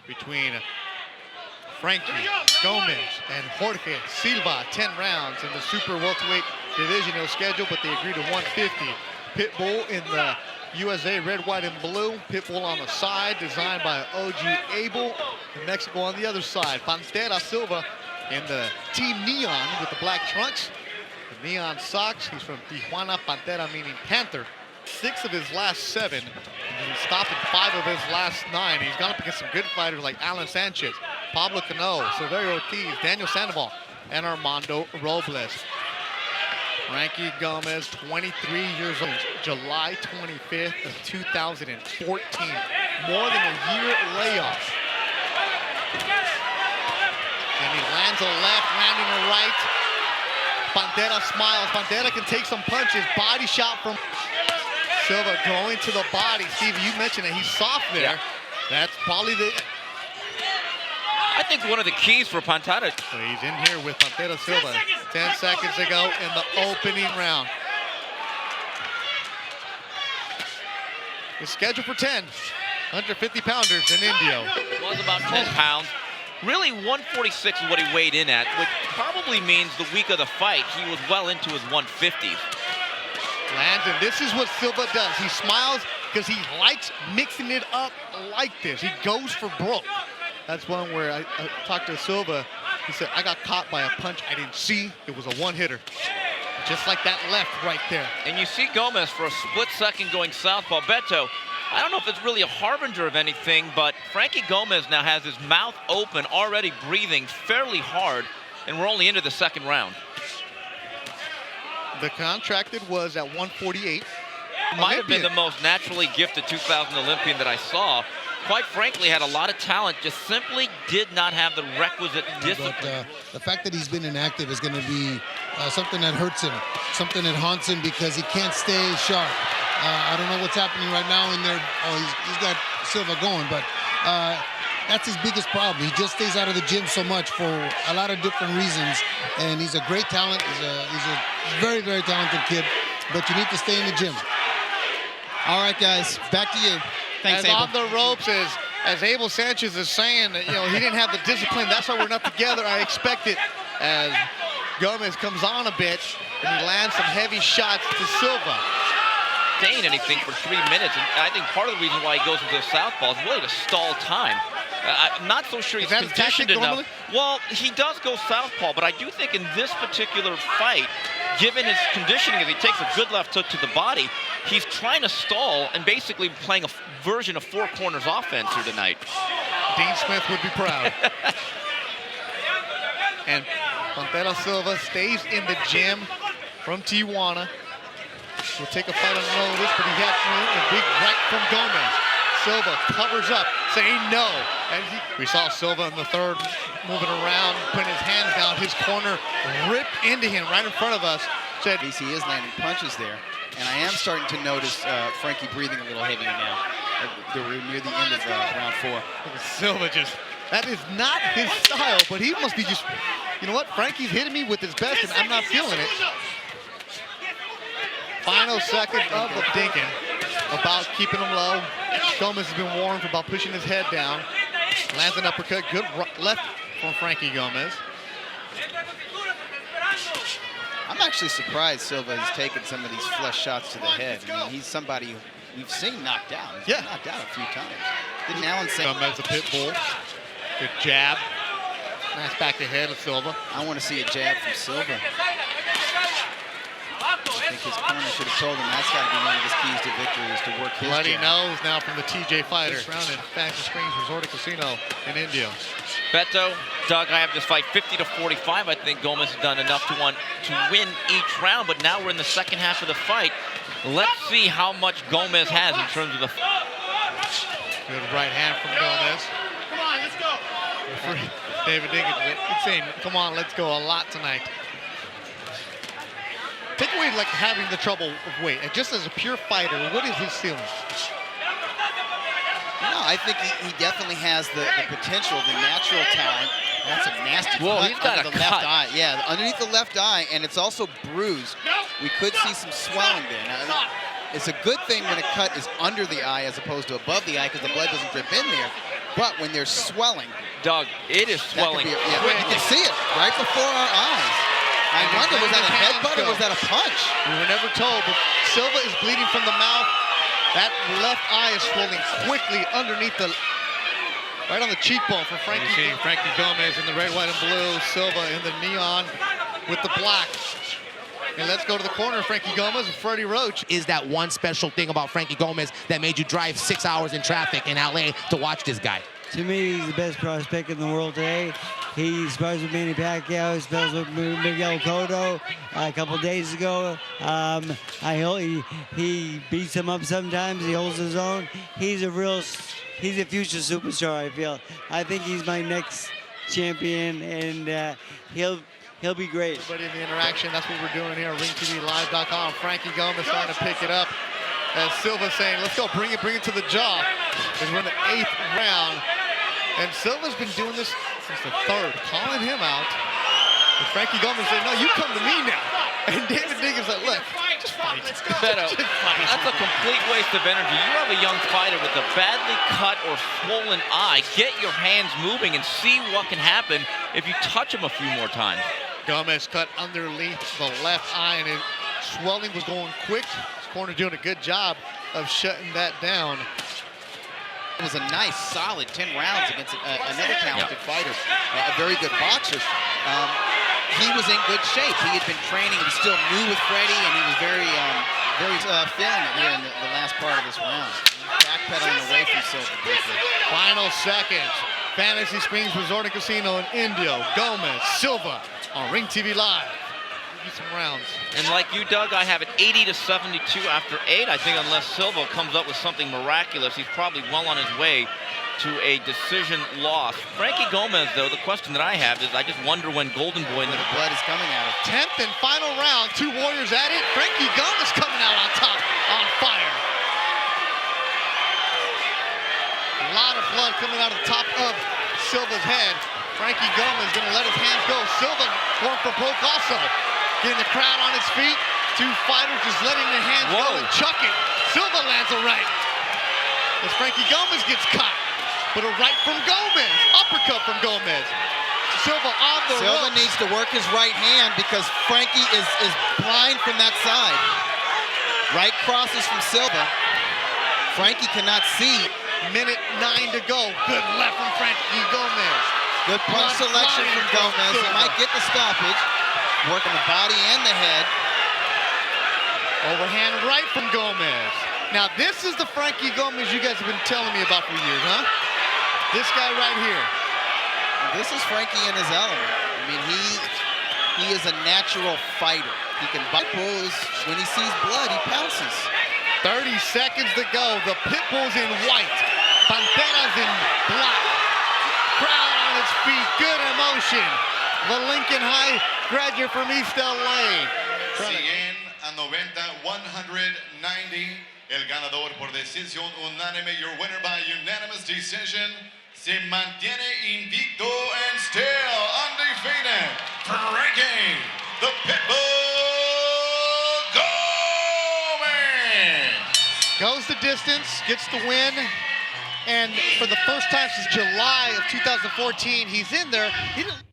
between Frankie, Gomez, and Jorge Silva. 10 rounds in the super welterweight divisional schedule, but they agreed to 150. Pitbull in the USA red, white, and blue. Pitbull on the side, designed by OG Abel. And Mexico on the other side. Pantera Silva in the Team Neon with the black trunks. The neon socks. He's from Tijuana. Pantera meaning Panther. 6 of his last 7. He's stopping 5 of his last 9. He's gone up against some good fighters like Alan Sanchez, Pablo Cano, Silverio Ortiz, Daniel Sandoval, and Armando Robles. Frankie Gomez, 23 years old, July 25th of 2014. More than a year layoff. And he lands a left, landing a right. Pantera smiles. Pantera can take some punches. Body shot from Silva going to the body. Steve, you mentioned that he's soft there. Yeah. That's probably the... I think one of the keys for Pantera. So he's in here with Pantera Silva. 10 seconds to go in the opening round. It's scheduled for 10. 150-pounders in Indio. It was about 10 pounds. Really, 146 is what he weighed in at, which probably means the week of the fight, he was well into his 150s. Lands, and this is what Silva does. He smiles because he likes mixing it up like this. He goes for broke. That's one where I talked to Silva. He said, I got caught by a punch I didn't see. It was a one-hitter. Just like that left right there. And you see Gomez for a split second going southpaw. Beto, I don't know if it's really a harbinger of anything, but Frankie Gomez now has his mouth open, already breathing fairly hard, and we're only into the second round. The contracted was at 148. Might have been the most naturally gifted 2000 Olympian that I saw. Quite frankly, had a lot of talent, just simply did not have the requisite discipline. But the fact that he's been inactive is going to be something that hurts him, something that haunts him because he can't stay sharp. I don't know what's happening right now in there. Oh, he's got Silva going, but that's his biggest problem. He just stays out of the gym so much for a lot of different reasons, and he's a great talent. He's a very, very talented kid, but you need to stay in the gym. All right, guys, back to you. Thanks, Abel. On Abel. the ropes, as Abel Sanchez is saying, that, he didn't have the discipline. That's why we're not together. I expect it. As Gomez comes on a bit, and he lands some heavy shots to Silva. Saying anything for 3 minutes, and I think part of the reason why he goes into the southpaw is really to stall time. I'm not so sure he's conditioned enough. Well, he does go southpaw, but I do think in this particular fight, given his conditioning, if he takes a good left hook to the body, he's trying to stall and basically playing a version of four corners offense here tonight. Dean Smith would be proud. And Pantera Silva stays in the gym from Tijuana. Will take a fight on notice, but he had a big right from Gomez. Silva covers up, saying no. And we saw Silva in the third moving around, putting his hands down. His corner ripped into him right in front of us. Said He is landing punches there. And I am starting to notice Frankie breathing a little heavier now. We're near the end of round 4. Silva that is not his style, but he must be just, you know what? Frankie's hitting me with his best, and I'm not feeling it. Final second of the dinking about keeping him low. Gomez has been warned about pushing his head down. Lands an uppercut. Good left from Frankie Gomez. I'm actually surprised Silva has taken some of these flush shots to the head. I mean, he's somebody we've seen knocked down. He's been knocked out a few times. Didn't Alan say Gomez a pit bull. Good jab. Nice back to head of Silva. I want to see a jab from Silva. I think his corner should have told him that's got to be one of his keys to victory is to work his Bloody jab. nose now from the TJ fighter. This round in Fantasy Springs Resort and Casino in Indio. Beto, Doug, I have this fight 50-45. I think Gomez has done enough to win each round, but now we're in the second half of the fight. Let's see how much Gomez has in terms of the... Good right hand from Gomez. Come on, let's go. David Dinkins saying, come on, let's go a lot tonight. Take away like having the trouble of weight, and just as a pure fighter, what is his ceiling? No, I think he definitely has the potential, the natural talent. That's a nasty Whoa, cut he's got under a the left cut. eye. Yeah, underneath the left eye, and it's also bruised. We could see some swelling there. Now, it's a good thing when a cut is under the eye as opposed to above the eye because the blood doesn't drip in there. But when they're swelling, Doug, it is swelling. you can see it right before our eyes. I wonder, was that a headbutt or was that a punch? We were never told, but Silva is bleeding from the mouth. That left eye is swelling quickly underneath the, right on the cheekbone for Frankie. You see Frankie Gomez in the red, white, and blue. Silva in the neon with the black. And let's go to the corner. Frankie Gomez and Freddie Roach. Is that one special thing about Frankie Gomez that made you drive 6 hours in traffic in LA to watch this guy? To me, he's the best prospect in the world today. He spars with Manny Pacquiao. He spars with Miguel Cotto a couple days ago. He beats him up sometimes. He holds his own. He's a future superstar, I feel. I think he's my next champion, and he'll be great. Everybody in the interaction, that's what we're doing here on ringtvlive.com. Frankie Gomez trying to pick it up. As Silva saying, let's go, bring it to the jaw. As we're in the 8th round. And Silva's been doing this since the 3rd, calling him out. And Frankie Gomez said, no, you come to me now. And David Diggins said, look, just fight. Beto, that's a complete waste of energy. You have a young fighter with a badly cut or swollen eye. Get your hands moving and see what can happen if you touch him a few more times. Gomez cut underneath the left eye, and his swelling was going quick. His corner doing a good job of shutting that down. It was a nice, solid 10 rounds against another talented fighter, a very good boxer. He was in good shape. He had been training. He was still new with Freddie, and he was very feeling it here in the last part of this round. Backpedaling away from Silva briefly. Final seconds. Fantasy Springs Resort and Casino in Indio. Gomez, Silva on Ring TV Live. Give you some rounds. And like you, Doug, I have it 80 to 72 after 8. I think unless Silva comes up with something miraculous, he's probably well on his way to a decision loss. Frankie Gomez, though, the question that I have is I just wonder when Golden Boy... The blood is coming out of 10th and final round. 2 warriors at it. Frankie Gomez coming out on top, on fire. A lot of blood coming out of the top of Silva's head. Frankie Gomez gonna let his hands go. Silva going for broke also. Getting the crowd on his feet. 2 fighters just letting their hands go and chuck it. Silva lands a right. As Frankie Gomez gets caught. But a right from Gomez. Uppercut from Gomez. Silva on the Silva ropes. needs to work his right hand because Frankie is blind from that side. Right crosses from Silva. Frankie cannot see. Minute 9 to go. Good left from Frankie Gomez. Good punch selection from Gomez. He might get the stoppage. Working the body and the head. Overhand right from Gomez. Now this is the Frankie Gomez you guys have been telling me about for years, huh? This guy right here. This is Frankie in his element. I mean, he is a natural fighter. He can butt bulls. When he sees blood, he pounces. 30 seconds to go. The Pitbull's in white. Pantera's in black. Crowd on its feet. Good emotion. The Lincoln High graduate from East LA. 190, 190. El ganador por decisión unánime, your winner by unanimous decision, se mantiene invicto and still undefeated, Frankie, the Pitbull Gomez. Goes the distance, gets the win, and for the first time since July of 2014, he's in there. He didn't